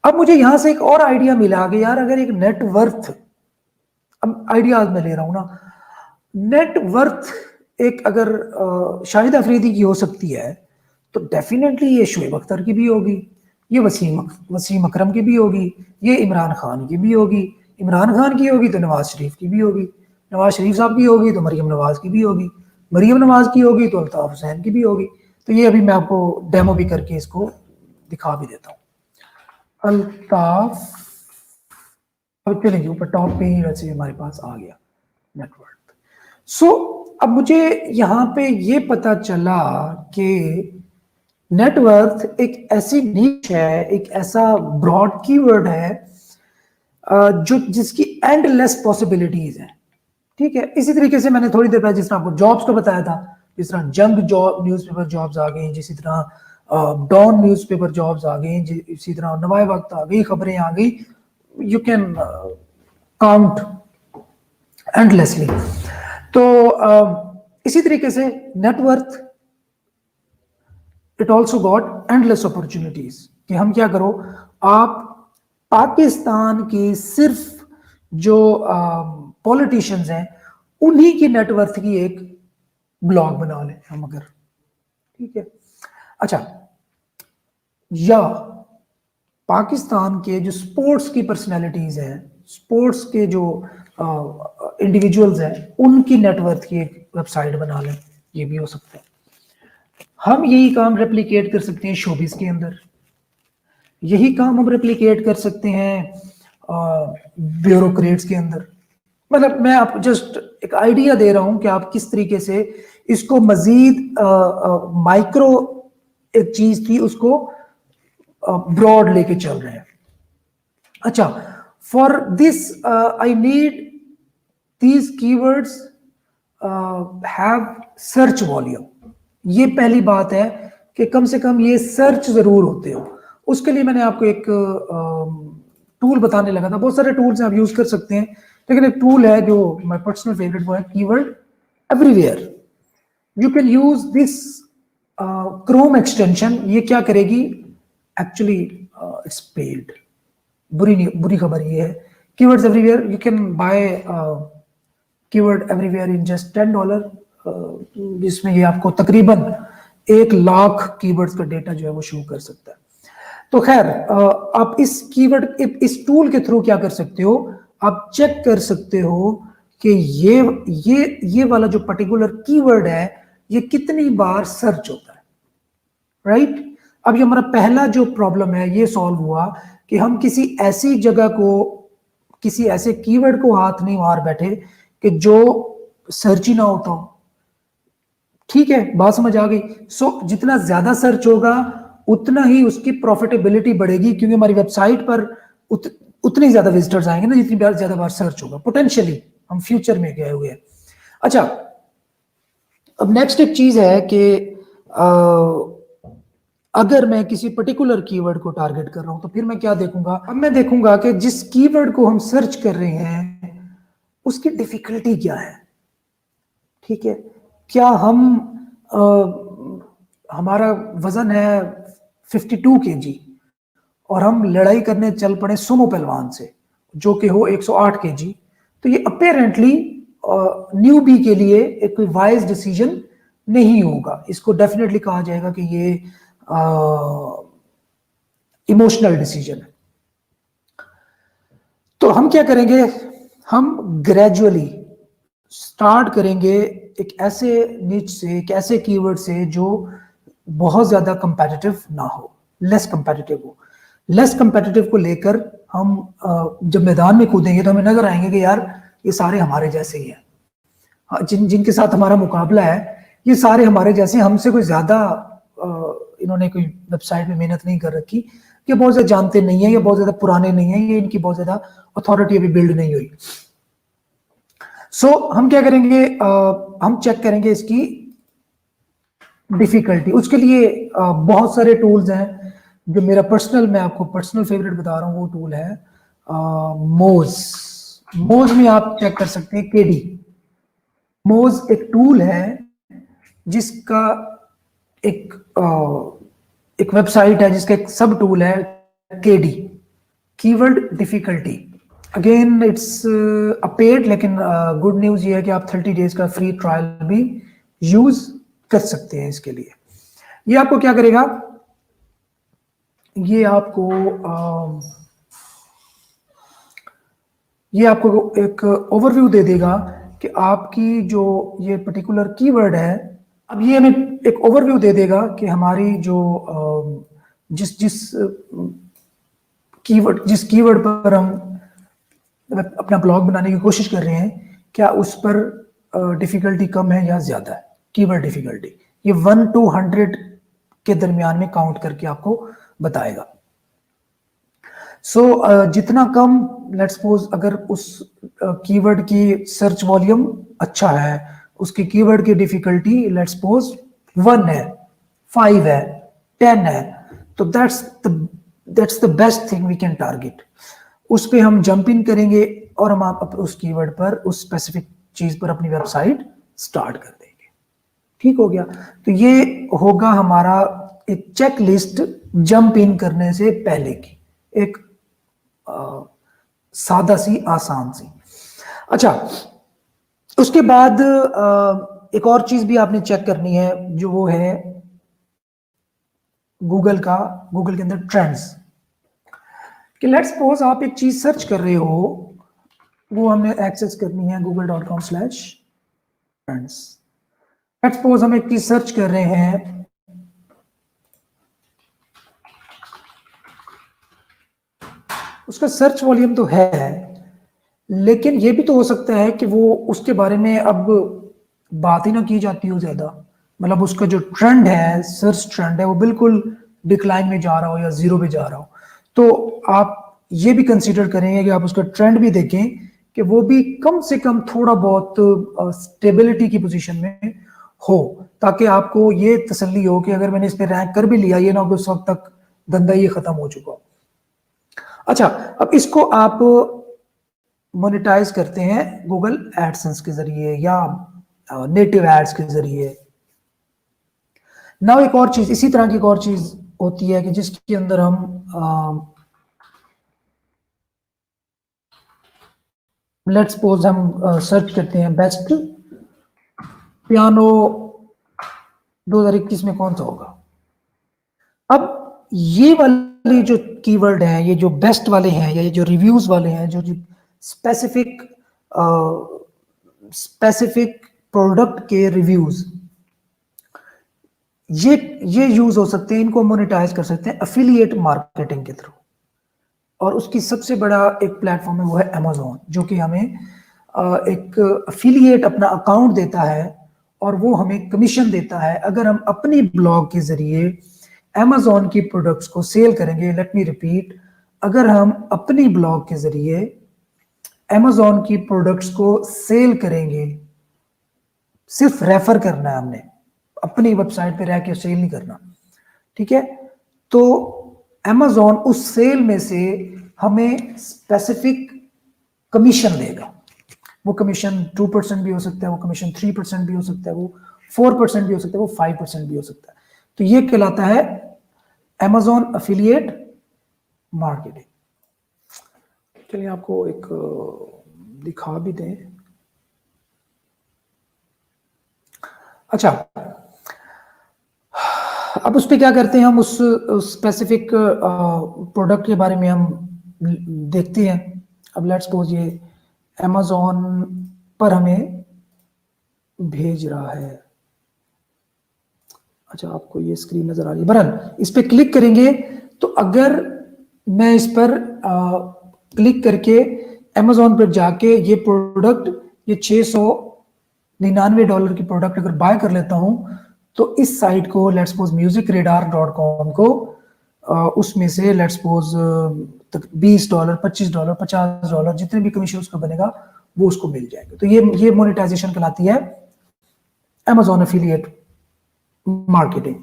अब मुझे यहां से एक और आइडिया मिला कि यार अगर एक नेटवर्थ, अब आइडियाज में ले रहा हूं ना, नेटवर्थ एक अगर शाहिद अफरीदी की हो सकती है तो डेफिनेटली ये शोएब अख्तर की भी होगी, ये वसीम अकरम की भी होगी, ये इमरान खान की भी होगी, इमरान खान की होगी तो नवाज शरीफ की भी होगी, नवाज शरीफ साहब की होगी तो मरियम नवाज की भी होगी, मरियम नवाज की होगी तो अल्ताफ हुसैन की भी होगी। तो ये अभी मैं आपको डेमो भी करके इसको दिखा भी देता हूँ। अल्ताफ, अब चलेंगे ऊपर टॉप पे ही वैसे हमारे पास आ गया नेटवर्क। सो अब मुझे यहाँ पे ये पता चला कि नेटवर्थ एक ऐसी नीश है, एक ऐसा ब्रॉड कीवर्ड है जो जिसकी एंडलेस पॉसिबिलिटीज हैं, ठीक है। इसी तरीके से मैंने थोड़ी देर पहले जिस तरह आपको जॉब्स को बताया था, जिस तरह जंग जॉब न्यूज़पेपर जॉब्स आ गई, जिसी तरह डॉन न्यूज़पेपर जॉब्स आ गई, इसी तरह नवाए वक्त आ गई, खबरें आ गई, यू कैन काउंट एंडलेसली। तो इसी तरीके से net worth, it also got endless opportunities कि हम क्या करो, आप पाकिस्तान के सिर्फ जो पॉलिटिशियंस हैं उन्हीं की नेटवर्थ की एक ब्लॉग बना लें हम अगर, ठीक है। अच्छा, या पाकिस्तान के जो स्पोर्ट्स की पर्सनैलिटीज हैं, स्पोर्ट्स के जो इंडिविजुअल्स हैं, उनकी नेटवर्थ की एक वेबसाइट बना लें, ये भी हो सकता है। हम यही काम रेप्लिकेट कर सकते हैं शोबिस के अंदर, यही काम हम रेप्लिकेट कर सकते हैं ब्यूरोक्रेट्स के अंदर। मतलब मैं आपको जस्ट एक आइडिया दे रहा हूं कि आप किस तरीके से इसको मजीद माइक्रो एक चीज थी उसको ब्रॉड लेके चल रहे हैं। अच्छा, for this I need these keywords have search volume. ये पहली बात है कि कम से कम ये सर्च जरूर होते हो। उसके लिए मैंने आपको एक टूल बताने लगा था। बहुत सारे टूल्स आप यूज कर सकते हैं, लेकिन एक टूल है जो माय पर्सनल फेवरेट, वो है keyword everywhere. You can use this Chrome extension. ये क्या करेगी, एक्चुअली इट्स पेड। बुरी खबर ये है, keywords everywhere, you can buy keyword everywhere in just $10, जिसमें ये आपको तकरीबन 1 लाख कीवर्ड्स का डेटा जो है वो शो कर सकता है। तो खैर, आप इस कीवर्ड, इस टूल के थ्रू क्या कर सकते हो, आप चेक कर सकते हो कि ये वाला जो पर्टिकुलर कीवर्ड है ये कितनी बार सर्च होता है, राइट। अब ये हमारा पहला जो प्रॉब्लम है ये सॉल्व हुआ कि हम किसी ऐसी जगह को, किसी ऐसे कीवर्ड को हाथ नहीं मार बैठे कि जो सर्च ही ना होता हो। ठीक है, बात समझ आ गई। सो जितना ज्यादा सर्च होगा उतना ही उसकी प्रॉफिटेबिलिटी बढ़ेगी, क्योंकि हमारी वेबसाइट पर उतनी ज्यादा विजिटर्स आएंगे ना जितनी ज्यादा बार सर्च होगा। पोटेंशियली हम फ्यूचर में गए हुए हैं। अच्छा, अब नेक्स्ट एक चीज है कि अगर मैं किसी पर्टिकुलर कीवर्ड को टारगेट कर रहा हूं तो फिर मैं क्या देखूंगा, अब मैं देखूंगा कि जिस कीवर्ड को हम सर्च कर रहे हैं उसकी डिफिकल्टी क्या है। ठीक है, क्या हम हमारा वजन है 52 kg और हम लड़ाई करने चल पड़े सुमो पहलवान से जो कि हो 108 kg, तो ये अपेरेंटली न्यूबी के लिए एक कोई वाइज डिसीजन नहीं होगा। इसको डेफिनेटली कहा जाएगा कि ये इमोशनल डिसीजन है। तो हम क्या करेंगे, हम ग्रेजुअली स्टार्ट करेंगे एक ऐसे निच से, एक ऐसे कीवर्ड से जो बहुत ज्यादा कंपेटिटिव ना हो, लेस कंपेटिटिव हो। लेस कंपेटिटिव को लेकर हम जब मैदान में कूदेंगे तो हमें नजर आएंगे कि यार ये सारे हमारे जैसे ही हैं। जिनके साथ हमारा मुकाबला है ये सारे हमारे जैसे, हमसे कोई ज्यादा इन्होंने कोई वेबसाइट में मेहनत नहीं कर रखी, ये बहुत ज्यादा जानते नहीं है, ये बहुत ज्यादा पुराने नहीं है, ये इनकी बहुत ज्यादा अथॉरिटी अभी बिल्ड नहीं हुई। सो हम क्या करेंगे, हम चेक करेंगे इसकी डिफिकल्टी। उसके लिए बहुत सारे टूल्स हैं जो मेरा पर्सनल, मैं आपको पर्सनल फेवरेट बता रहा हूँ, वो टूल है मोज। मोज में आप चेक कर सकते हैं केडी। मोज एक टूल है जिसका एक वेबसाइट है जिसका एक सब टूल है KD, keyword difficulty. Again it's paid, लेकिन गुड न्यूज ये है कि आप 30 डेज का फ्री ट्रायल भी यूज कर सकते हैं इसके लिए। ये आपको क्या करेगा, ये आपको एक ओवरव्यू दे देगा कि आपकी जो ये पर्टिकुलर कीवर्ड है, अब ये हमें एक ओवरव्यू दे देगा कि हमारी जो जिस कीवर्ड पर हम अपना ब्लॉग बनाने की कोशिश कर रहे हैं, क्या उस पर डिफिकल्टी कम है या ज्यादा है। कीवर्ड डिफिकल्टी ये 1 to 100 के दरमियान में काउंट करके आपको बताएगा। जितना कम, लेट्स सपोज अगर उस कीवर्ड की सर्च वॉल्यूम अच्छा है, उसकी कीवर्ड की डिफिकल्टी लेट्स सपोज 1 है, 5 है, 10 है, तो that's the best thing we can target. उस पे हम जंप इन करेंगे और हम आप उस कीवर्ड पर, उस स्पेसिफिक चीज पर अपनी वेबसाइट स्टार्ट कर देंगे। ठीक हो गया। तो ये होगा हमारा एक चेक लिस्ट जंप इन करने से पहले की, एक सादा सी, आसान सी। अच्छा, उसके बाद एक और चीज भी आपने चेक करनी है, जो वो है गूगल के अंदर ट्रेंड्स। कि लेट्स सपोज आप एक चीज सर्च कर रहे हो, वो हमें एक्सेस करनी है google.com/trends। लेट्स सपोज हम एक चीज सर्च कर रहे हैं, उसका सर्च वॉल्यूम तो है, लेकिन ये भी तो हो सकता है कि वो उसके बारे में अब बात ही ना की जाती हो ज्यादा, मतलब उसका जो ट्रेंड है, सर्च ट्रेंड है, वो बिल्कुल डिक्लाइन में जा रहा हो या जीरो पे जा रहा हो। तो आप ये भी कंसीडर करेंगे कि आप उसका ट्रेंड भी देखें कि वो भी कम से कम थोड़ा बहुत स्टेबिलिटी की पोजीशन में हो, ताकि आपको ये तसल्ली हो कि अगर मैंने इस पे रैंक कर भी लिया, ये ना हो उस वक्त तक धंधा ये खत्म हो चुका हो। अच्छा, अब इसको आप मोनेटाइज करते हैं गूगल एडसेंस के जरिए या नेटिव एड्स के जरिए। ना एक और चीज, इसी तरह की एक और चीज होती है कि जिसके अंदर हम लेट्स सपोज हम सर्च करते हैं बेस्ट पियानो 2021 में कौन सा होगा। अब ये वाली जो कीवर्ड है, ये जो बेस्ट वाले हैं या ये जो रिव्यूज वाले हैं, जो स्पेसिफिक प्रोडक्ट के रिव्यूज, ये यूज हो सकते हैं, इनको मोनेटाइज कर सकते हैं एफिलिएट मार्केटिंग के थ्रू। और उसकी सबसे बड़ा एक प्लेटफॉर्म है, वो है अमेजोन, जो कि हमें एक एफिलिएट अपना अकाउंट देता है और वो हमें कमीशन देता है अगर हम अपनी ब्लॉग के जरिए अमेजोन की प्रोडक्ट्स को सेल करेंगे। लेट मी रिपीट, अगर हम अपनी ब्लॉग के जरिए अमेजोन की प्रोडक्ट्स को सेल करेंगे, सिर्फ रेफर करना है हमने, अपनी वेबसाइट पे रह के सेल नहीं करना, ठीक है। तो अमेजोन उस सेल में से हमें स्पेसिफिक कमीशन देगा। वो कमीशन 2% भी हो सकता है, वो कमीशन 3% भी हो सकता है, वो 4% भी हो सकता है, वो 5% भी हो सकता है। तो ये कहलाता है अमेजोन एफिलिएट मार्केटिंग। चलिए आपको एक दिखा भी दें। अच्छा, अब उस पर क्या करते हैं, हम उस स्पेसिफिक प्रोडक्ट के बारे में हम देखते हैं। अब लेट्स सपोज ये अमेजोन पर हमें भेज रहा है। अच्छा, आपको ये स्क्रीन नजर आ रही है। बहरहाल इस पर क्लिक करेंगे तो अगर मैं इस पर क्लिक करके अमेजोन पर जाके ये प्रोडक्ट, ये $699 की प्रोडक्ट अगर बाय कर लेता हूं, तो इस साइट को लेट्स सपोज musicradar.com को उसमें से लेट्स सपोज $20, $25, $50 जितने भी कमीशन उसका बनेगा वो उसको मिल जाएंगे। तो ये मोनेटाइजेशन कहलाती है अमेजोन एफिलिएट मार्केटिंग।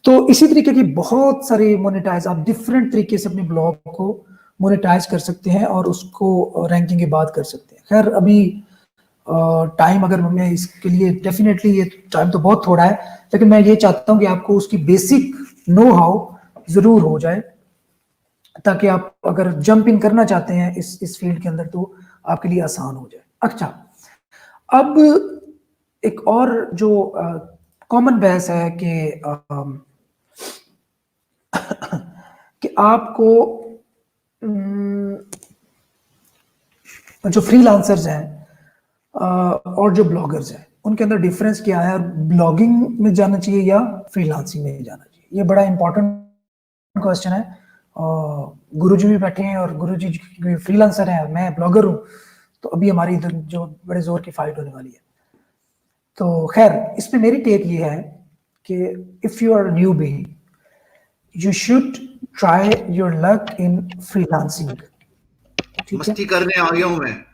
तो इसी तरीके की बहुत सारी मोनेटाइज, आप डिफरेंट तरीके से अपने ब्लॉग को मोनेटाइज कर सकते हैं और उसको रैंकिंग की बात कर सकते हैं। खैर अभी टाइम अगर मैं इसके लिए, डेफिनेटली ये टाइम तो बहुत थोड़ा है, लेकिन मैं ये चाहता हूं कि आपको उसकी बेसिक नो हाउ जरूर हो जाए, ताकि आप अगर जंप इन करना चाहते हैं इस फील्ड के अंदर तो आपके लिए आसान हो जाए। अच्छा, अब एक और जो कॉमन बहस है कि आपको जो फ्रीलांसर्स हैं और जो ब्लॉगर्स हैं, उनके अंदर डिफरेंस क्या है, ब्लॉगिंग में जाना चाहिए या फ्रीलांसिंग में जाना चाहिए। ये बड़ा इंपॉर्टेंट क्वेश्चन है। गुरुजी भी बैठे हैं और गुरुजी फ्रीलांसर हैं, मैं ब्लॉगर हूं, तो अभी हमारी इधर जो बड़े जोर की फाइट होने वाली है। तो खैर इस पे मेरी टेक ये है कि if you are newbie, you should try your luck in freelancing. ठीक है, मस्ती करने आ गया हूं मैं।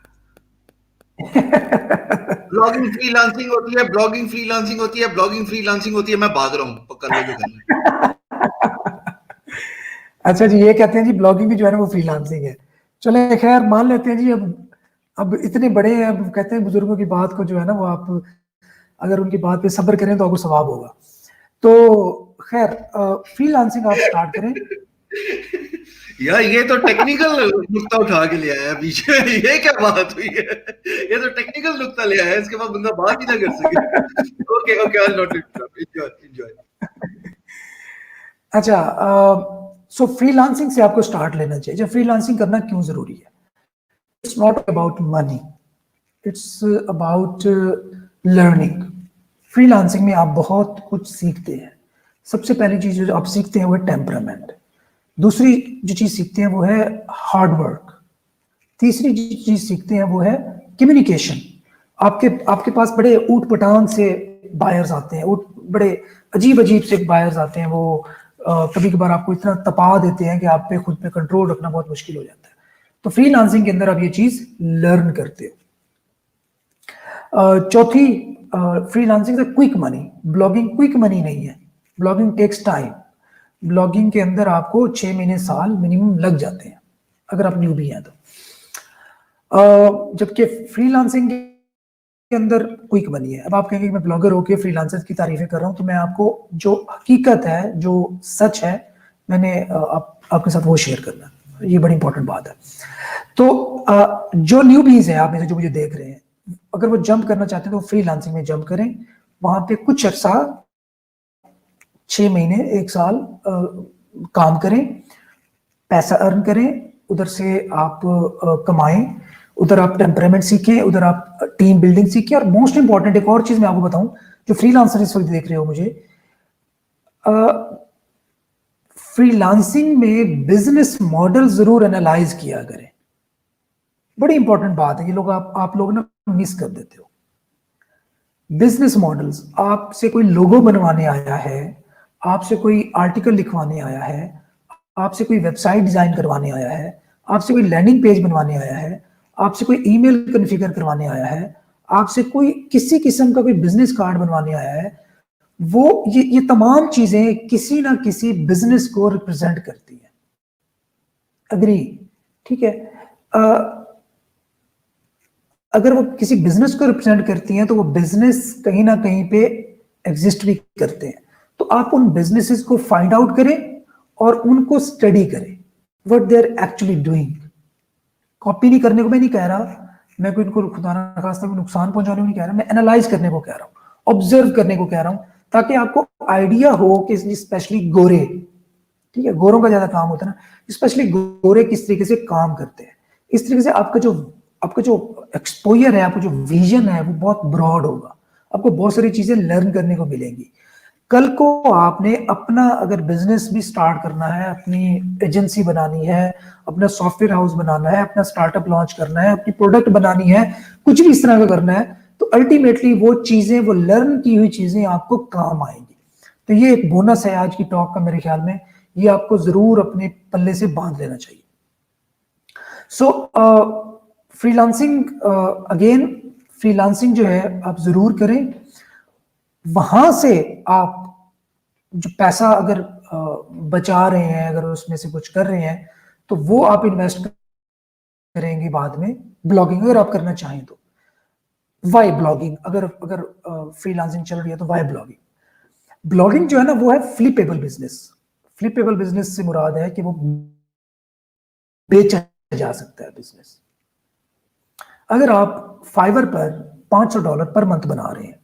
ब्लॉगिंग फ्रीलांसिंग होती है, ब्लॉगिंग फ्रीलांसिंग होती है, ब्लॉगिंग फ्रीलांसिंग होती है, मैं भाग रहा हूं, कर लो जो करना है। अच्छा जी, ये कहते हैं जी ब्लॉगिंग भी जो है ना वो फ्रीलांसिंग है। चले खैर मान लेते हैं जी, अब इतने बड़े हैं, अब कहते हैं बुजुर्गों की बात को जो है ना वो आप अगर उनकी बात पे सब्र करें तो आपको सवाब होगा। तो खैर फ्रीलांसिंग आप स्टार्ट करें। यार ये तो टेक्निकल नुक्ता उठा के ले आया पीछे, ये क्या बात हुई है? ये तो टेक्निकल नुक्ता ले आया, इसके बाद बंदा बात ही ना कर सके। Okay okay, I will not enjoy enjoy. अच्छा, सो फ्रीलांसिंग से आपको स्टार्ट लेना चाहिए। जब फ्रीलांसिंग करना क्यों जरूरी है? It's not about money, it's about learning. Freelancing में आप बहुत कुछ सीखते हैं। सबसे पहली चीज जो आप सीखते हैं वो है टेम्परामेंट। दूसरी जो चीज सीखते हैं वो है हार्ड वर्क। तीसरी चीज सीखते हैं वो है कम्युनिकेशन। आपके आपके पास बड़े ऊट पटांग से बायर्स आते हैं, बड़े अजीब अजीब से बायर्स आते हैं। वो कभी कभार आपको इतना तपा देते हैं कि आप पे खुद पे कंट्रोल रखना बहुत मुश्किल हो जाता है। तो फ्रीलांसिंग के अंदर आप ये चीज लर्न करते हो। चौथी, फ्रीलांसिंग से quick money. Blogging quick money नहीं है, ब्लॉगिंग टेक्स टाइम। ब्लॉगिंग के अंदर आपको 6 महीने साल मिनिमम लग जाते हैं अगर आप न्यूबी हैं तो। जबकि फ्रीलांसिंग के अंदर क्विक मनी है। अब आप कहेंगे कि मैं ब्लॉगर होकर फ्रीलांसर की तारीफें कर रहा हूं, तो मैं आपको जो हकीकत है, जो सच है, मैंने आपके साथ वो शेयर करना है। ये बड़ी इंपॉर्टेंट बात है। तो जो न्यूबीज है आप में से जो मुझे देख रहे हैं, अगर वो जंप करना चाहते हैं तो फ्रीलांसिंग में जंप करें। वहां पे कुछ अर्सा 6 महीने 1 साल काम करें, पैसा अर्न करें, उधर से आप कमाएं, उधर आप टेम्परामेंट सीखें, उधर आप टीम बिल्डिंग सीखें। और मोस्ट इंपॉर्टेंट एक और चीज मैं आपको बताऊं, जो फ्रीलांसर इस वक्त देख रहे हो मुझे, फ्रीलांसिंग में बिजनेस मॉडल जरूर एनालाइज किया करें। बड़ी इंपॉर्टेंट बात है, ये लोग आप लोग ना मिस कर देते हो। बिजनेस मॉडल्स, आपसे कोई लोगो बनवाने आया है, आपसे कोई आर्टिकल लिखवाने आया है, आपसे कोई वेबसाइट डिजाइन करवाने आया है, आपसे कोई लैंडिंग पेज बनवाने आया है, आपसे कोई ईमेल कॉन्फ़िगर करवाने आया है, आपसे कोई किसी किस्म का कोई बिजनेस कार्ड बनवाने आया है, वो ये तमाम चीजें किसी ना किसी बिजनेस को रिप्रेजेंट करती है। अग्री? ठीक है। अगर वो किसी बिजनेस को रिप्रेजेंट करती हैं तो वो बिजनेस कहीं ना कहीं पे एग्जिस्ट भी करते हैं। तो आप उन बिजनेसेस को फाइंड आउट करें और उनको स्टडी करें, what they are actually doing. Copy नहीं करने को मैं नहीं कह रहा, मैं कोई इनको खुदा ना खास्ता कोई नुकसान पहुंचाने को नहीं कह रहा, मैं एनालाइज करने को कह रहा हूँ, ऑब्जर्व करने को कह रहा हूँ, ताकि आपको आइडिया हो कि स्पेशली गोरे, ठीक है, गोरों का ज्यादा काम होता है ना, स्पेशली गोरे किस तरीके से काम करते हैं। इस तरीके से आपका जो एक्सपोजर है, आपका जो विजन है वो बहुत ब्रॉड होगा, आपको बहुत सारी चीजें लर्न करने को मिलेंगी। कल को आपने अपना अगर बिजनेस भी स्टार्ट करना है, अपनी एजेंसी बनानी है, अपना सॉफ्टवेयर हाउस बनाना है, अपना स्टार्टअप लॉन्च करना है, अपनी प्रोडक्ट बनानी है, कुछ भी इस तरह का करना है, तो अल्टीमेटली वो चीजें, वो लर्न की हुई चीजें आपको काम आएंगी। तो ये एक बोनस है आज की टॉक का मेरे ख्याल में, ये आपको जरूर अपने पल्ले से बांध लेना चाहिए। सो फ्रीलांसिंग, अगेन फ्रीलांसिंग जो है आप जरूर करें। वहां से आप जो पैसा अगर बचा रहे हैं, अगर उसमें से कुछ कर रहे हैं, तो वो आप इन्वेस्ट करेंगे बाद में ब्लॉगिंग अगर आप करना चाहें तो। Why blogging? अगर अगर फ्रीलांसिंग चल रही है तो वाई ब्लॉगिंग? ब्लॉगिंग जो है ना वो है फ्लिपेबल बिजनेस। फ्लिपेबल बिजनेस से मुराद है कि वो बेचा जा सकता है बिजनेस। अगर आप फाइवर पर $500 पर मंथ बना रहे हैं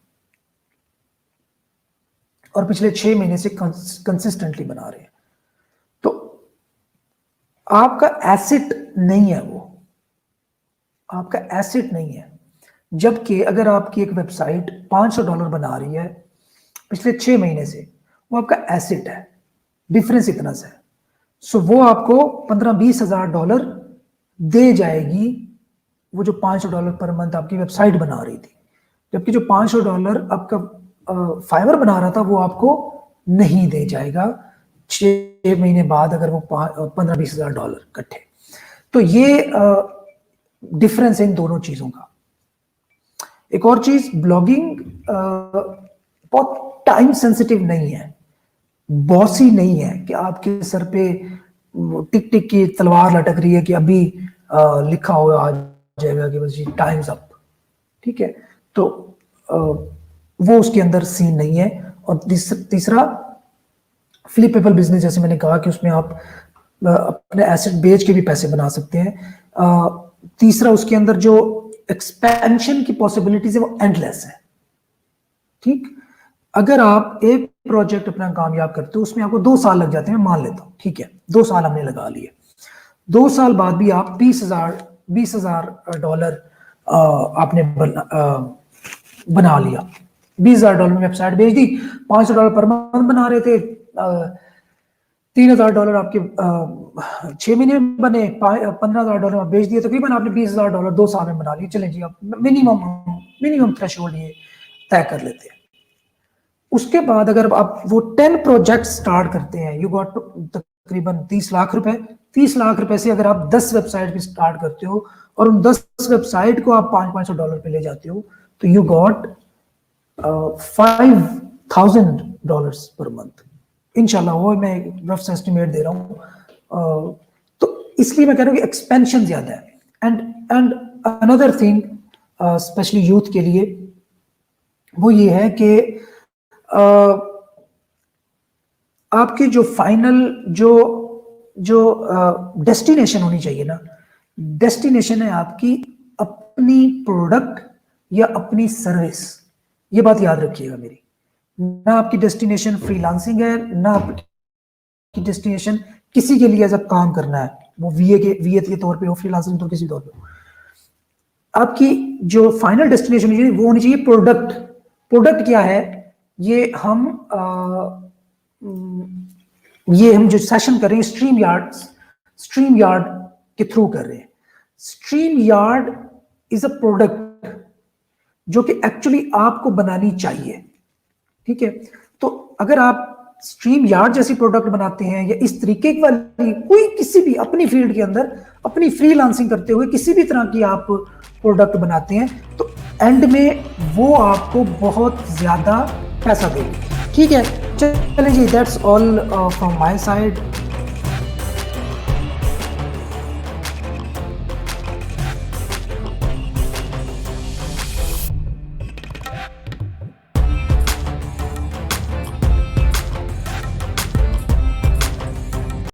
और पिछले 6 महीने से कंसिस्टेंटली बना रहे हैं, तो आपका एसेट नहीं है, वो आपका एसेट नहीं है। जबकि अगर आपकी एक वेबसाइट $500 बना रही है पिछले 6 महीने से, वो आपका एसेट है। डिफरेंस इतना सा है। सो वो आपको $15-20 हजार दे जाएगी, वो जो $500 पर मंथ आपकी वेबसाइट बना रही थी। जबकि जो $500 आपका फाइवर बना रहा था वो आपको नहीं दे जाएगा, 6 महीने बाद अगर वो 15-20 हज़ार डॉलर इकट्ठे। तो ये डिफरेंस है इन दोनों चीजों का। एक और चीज, ब्लॉगिंग बहुत टाइम सेंसिटिव नहीं है, बॉसी नहीं है कि आपके सर पे टिक टिक की तलवार लटक रही है कि अभी लिखा हुआ आ जाएगा कि बस टाइम्स अप, ठीक है। तो वो उसके अंदर सीन नहीं है। और तीसरा फ्लिपेबल बिजनेस, जैसे मैंने कहा कि उसमें आप अपने एसेट बेच के भी पैसे बना सकते हैं। तीसरा, उसके अंदर जो एक्सपेंशन की पॉसिबिलिटीज है वो एंडलेस है, ठीक। अगर आप एक प्रोजेक्ट अपना कामयाब करते हो, उसमें आपको 2 साल लग जाते हैं, मान लेता हूं, ठीक है, 2 साल हमने लगा लिए, 2 साल बाद भी आप 20,000 डॉलर आपने बना लिया। 20,000 डॉलर में वेबसाइट बेच दी, $500 पर मंथ बना रहे थे, 3,000 डॉलर आपके 6 महीने में बने, 15,000 डॉलर आप बेच दिए, तकरीबन आपने 20,000 डॉलर 2 साल में बना लिए। चलें जी, आप मिनिमम थ्रेशोल्ड ये तय कर लेते हैं। उसके बाद अगर आप वो 10 प्रोजेक्ट स्टार्ट करते हैं, यू गॉट तकरीबन 30 लाख रुपए। 30 लाख रुपए से अगर आप 10 वेबसाइट भी स्टार्ट करते हो और उन 10 वेबसाइट को आप $500 पे ले जाते हो, तो यू गॉट $5,000 पर मंथ इंशाल्लाह। वो मैं रफ एस्टिमेट दे रहा हूँ। तो इसलिए मैं कह रहा हूँ कि एक्सपेंशन ज्यादा है। And another thing specially youth के लिए वो ये है कि आपकी जो फाइनल जो डेस्टिनेशन होनी चाहिए ना, डेस्टिनेशन है आपकी अपनी प्रोडक्ट या अपनी सर्विस। ये बात याद रखिएगा मेरी। ना आपकी डेस्टिनेशन फ्रीलांसिंग है, ना आपकी डेस्टिनेशन किसी के लिए एज अ काम करना है, वो वीए के तौर पे हो, फ्रीलांसिंग तो किसी तौर पे हो। आपकी जो फाइनल डेस्टिनेशन होनी चाहिए वो होनी चाहिए प्रोडक्ट। प्रोडक्ट क्या है, ये हम जो सेशन कर रहे हैं स्ट्रीम यार्ड के थ्रू कर रहे हैं। Stream yard is a product जो कि एक्चुअली आपको बनानी चाहिए, ठीक है। तो अगर आप स्ट्रीम यार्ड जैसी प्रोडक्ट बनाते हैं या इस तरीके वाली कोई किसी भी अपनी फील्ड के अंदर अपनी फ्रीलांसिंग करते हुए किसी भी तरह की आप प्रोडक्ट बनाते हैं, तो एंड में वो आपको बहुत ज्यादा पैसा देगी, ठीक है। चलिए जी, that's all from my side.